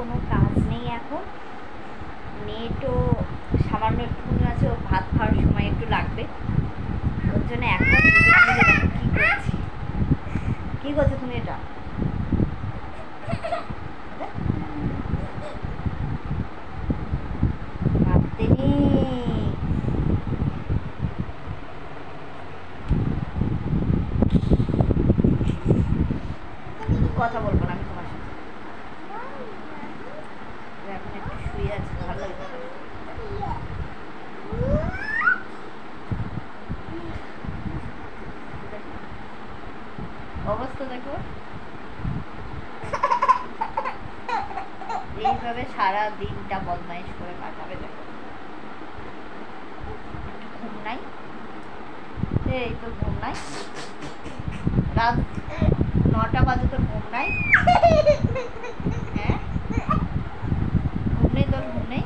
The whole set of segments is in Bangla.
কোনো কাজ নেই এখন, নেটও সামান্য একটুখানি আছে, ও ভাত খাওয়ার সময় একটু লাগবে, ওর জন্য এখন দুজনে মিলে দেখো কী করছি। কী করছো তুমি এটা? ভাবতে নেই, কথা বলবো না আমি তোমার সাথে, এখন একটু শুয়ে আছে, ভালো লাগবে। অবস্থা দেখো, এইভাবে সারা দিনটা বদমাইশ করে কাটাবে। দেখো ঘুম নাই, এই তো ঘুম নাই, রাত 9টা বাজে তোর ঘুম নাই? হ্যাঁ ঘুম নেই তোর, ঘুম নেই?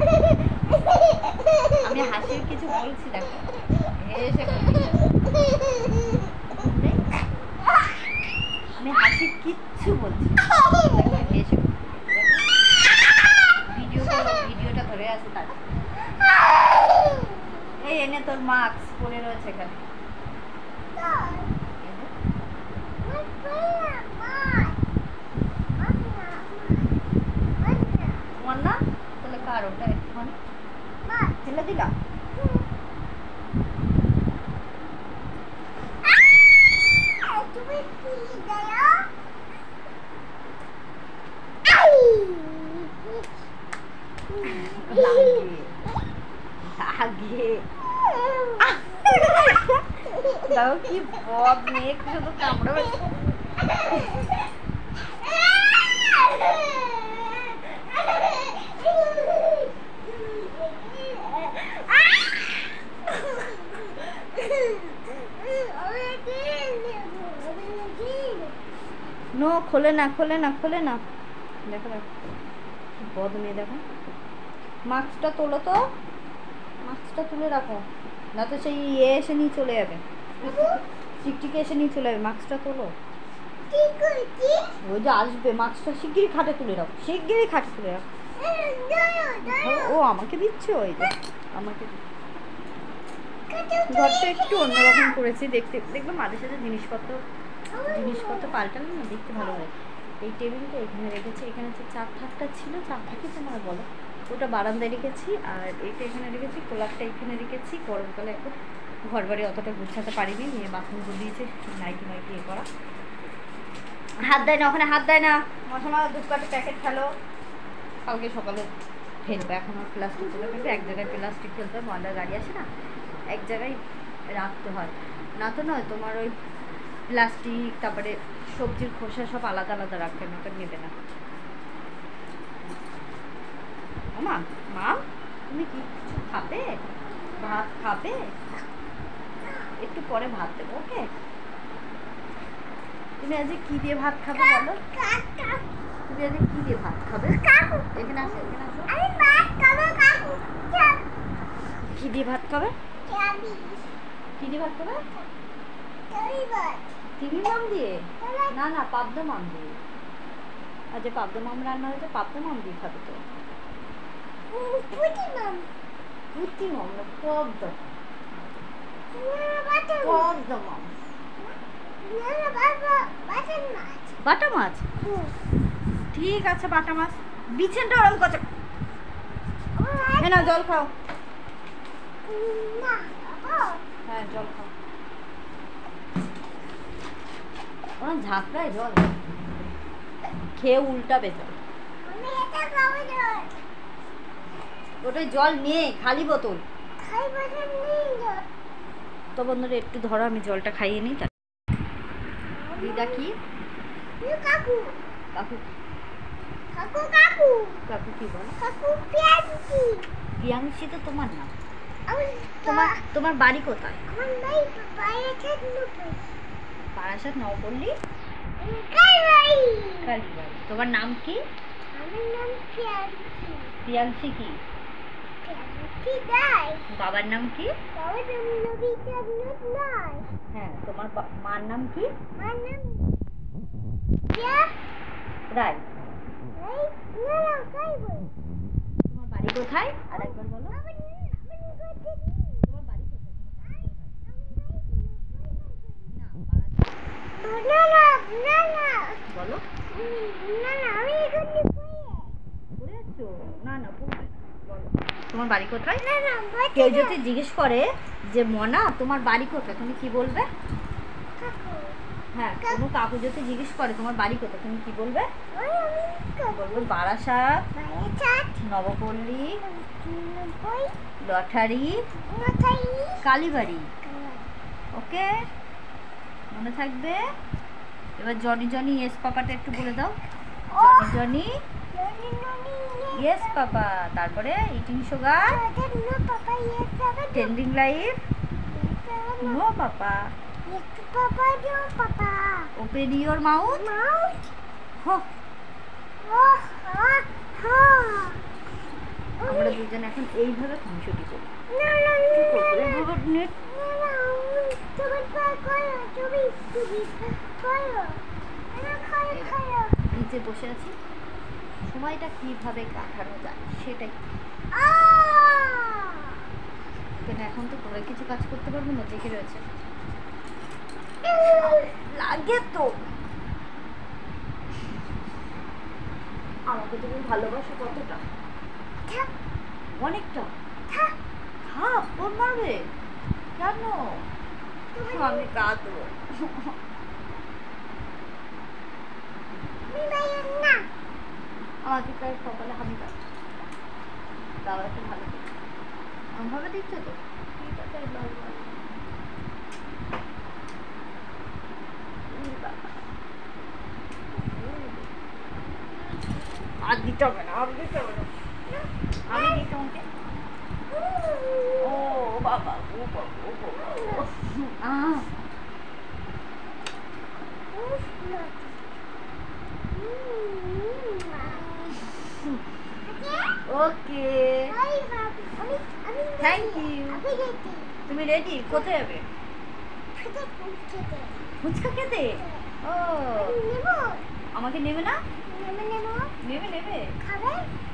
আমি হাসির কিছু বলছি দেখো, হেসে ঘুম নেই, আমি হাসির কিচ্ছু বলছি দেখো, হেসে ভিডিওটা ধরে আছে তার। এই এনে তোর মাস্ক পরে রয়েছে এখানে, তোমার না? তাহলে কার ওটা? একটুখানি ফেলে দিলাম। দেখো কি বদ মেয়ে, শুধু কামড়াবে। নো, খোলে না, খোলে না, খোলে না। দেখো দেখো বদ মেয়ে, দেখো। মাস্কটা তোলো তো, মাস্কটা তুলে রাখো, না তো সেই এসে নিয়ে চলে যাবে, টিকটিকে এসে নিয়ে চলে যাবে। মাস্কটা তোলো, ওই যে আসবে, মাস্কটা শিগগিরই খাটে তুলে রাখো, শিগগিরই খাটে তুলে রাখো। ও আমাকে দিচ্ছে, ওই যে আমাকে ঘরটা একটু অন্যরকম করেছি, দেখতে দেখবে মাঝে সাঝে জিনিসপত্র পাল্টালে না দেখতে ভালো লাগে। এই টেবিলটা এখানে রেখেছি, এখানে যে চার থাকটা ছিল, চার থাকি তোমার বলো, ওটা বারান্দায় রেখেছি, আর এইটা এখানে রেখেছি, কোলারটা এখানে রেখেছি। গরমকালে এখন ঘর বাড়ি অতটা গুছাতে পারিনি, মেয়ে বাথরুম করে দিয়েছে, নাইটি মাইটি এ করা। হাত দেয় না, ওখানে হাত দেয় না। মশলা ধূপকাঠি প্যাকেট ফেলো, কালকে সকালে ফেলবে, এখন আর প্লাস্টিক তুলে ফেলবে। এক জায়গায় প্লাস্টিক ফেলতে হয়, ময়লার গাড়ি আসে না, এক জায়গায় রাখতে হয়, না তো নয় তোমার ওই প্লাস্টিক, তারপরে সবজির খোসা সব আলাদা আলাদা রাখতে হবে, ওটা নেবে না। মা মা তুমি কি কিছু খাবে? ভাত খাবে? একটু পরে ভাত দেবো, ওকে? তুমি আজকে কি দিয়ে ভাত খাবে বলো? তুমি আজকে কি দিয়ে ভাত খাবে? এখানে আসো, এখানে আসো। কি দিয়ে ভাত খাবে? কি দিয়ে ভাত খাবে? টিভি মাম দিয়ে? না না, পাবদা মাম দিয়ে। আর যে পাবদা মাম রান্না হয়েছে, পাবদা মাম দিয়ে খাবে তো। পুঁটি মাম না, পদ্মা, পদ্মা মাম। বাটা মাছ? ঠিক আছে, বাটা মাছ। বিছানটা ওরকম করছে, না জল খাও। হ্যাঁ জল খাও, ওরকম ঝাঁকড়ায় জল খেয়ে উল্টাবে জল। ওটাই জল নিয়ে, খালি বোতল তো। বন্ধুরা একটু ধরো, আমি জলটা খাইয়ে নিই। দিদা কি? কাকু কাকু কাকু কাকু কাকু কি বল? কাকু পিয়াংশি। পিয়াংশি তো তোমার নাম। তোমার বাড়ি কোথায়? আমার বাড়ি বারাসাত নবপল্লী। তোমার নাম কি? আমার নাম পিয়াংশি। পিয়াংশি কি? বাবার নাম কি? বাবার নাম রবিচন্দ্র রায়। হ্যাঁ, তোমার মার নাম কি? মার নাম রায়। তোমার বাড়ি কোথায় আর একবার বলো। তোমার বাড়ি কোথায়? বলো। তোমার বাড়ি কোথায়? কেউ যদি জিজ্ঞেস করে যে মনা তোমার বাড়ি কোথায়, তুমি কি বলবে? হ্যাঁ, কোনো কাকু যদি জিজ্ঞেস করে তোমার বাড়ি কোথায়, তুমি কি বলবে? বলবো বারাসাত, নবপল্লী, লটারি, কালীবাড়ি। ওকে, মনে থাকবে। এবার জনি জনি ইয়েস পাপাটা একটু বলে দাও। Johnny Johnny yes papa. তারপরে eating sugar, tending life, no papa, open your mouth. আমরা দুজন এখন এইভাবে খুনসুটি করি। নিচে বসে আছি, সময়টা কিভাবে কাটানো যায় সেটাই। এখন তো তোরা কিছু কাজ করতে পারবো না, জেগে রয়েছে। লাগে তো আমাকে তুমি ভালোবাসো কতটা? অনেকটা। ওর মারবে কেন? আমি কাঁদবো। আমাকে তাই সকালে আমি কাঁদ দাদাকে ভালো ভাবে দিচ্ছে তো, ঠিক আছে। আর দিতে হবে না, আর দিতে হবে না, আমি দিই তোমাকে। ও বাবা, ও বাবা, ও বাবা। ওকে, থ্যাংক ইউ। তুমি রেডি? কোথায় যাবে? ফুচকা খেতে? ও, আমাকে নেবে না? নেবে নেবে।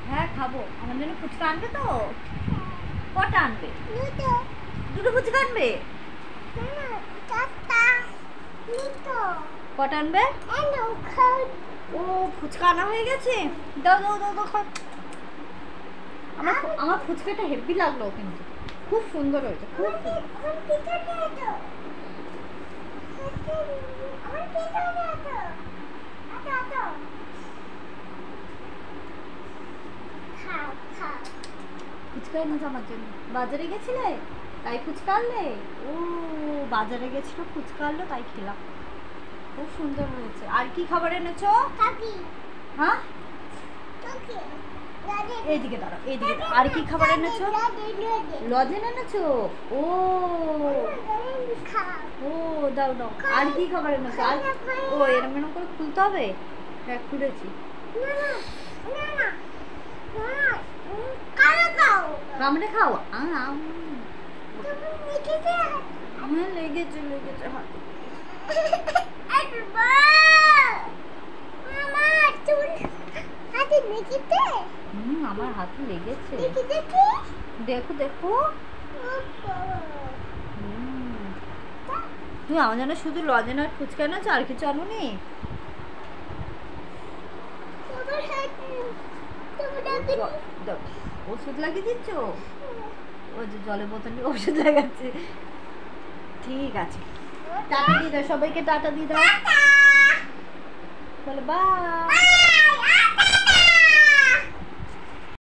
হ্যাঁ খাবো। আমার জন্য ফুচকা আনবে তো? কটা আনবে? দুটো ফুচকা আনবে? কটা আনবে? ও, ফুচকা আনা হয়ে গেছে। দাও দাও দাও দাও, খাও। আমার ফুচকাটা হেভি লাগলো, কিন্তু খুব সুন্দর হয়েছে, খুব ফুচকা এনেছো আমার জন্য। বাজারে গেছিলে তাই ফুচকা আনলে? ও, বাজারে গেছিল ফুচকা আনলো তাই খেলাম। খুব সুন্দর হয়েছে। আর কি খাবার এনেছো? হ্যাঁ, এইদিকে দাঁড়াও, এইদিকে দাঁড়াও। আর কি খাবার এনেছো? লজেন এনেছো? ও ও, দাও দাও। আর কি খাবার এনেছো? আর ও, এরম এরম করে খুলতে হবে। হ্যাঁ, খুলেছি। কামড়ে খাও। লেগেছে লেগেছে হাত। আমার হাতে লেগেছে। দেখো দেখো। তুমি আমার জন্য শুধু লজেন আর ফুচকা এনেছো, আর কিছু আনোনি? ওষুধ লাগিয়ে দিচ্ছ? ওই যে জলের বোতলে ওষুধ লাগাচ্ছে। ঠিক আছে, টাটা দিয়ে দাও সবাইকে, টাটা দিয়ে দাও। বলে বাই।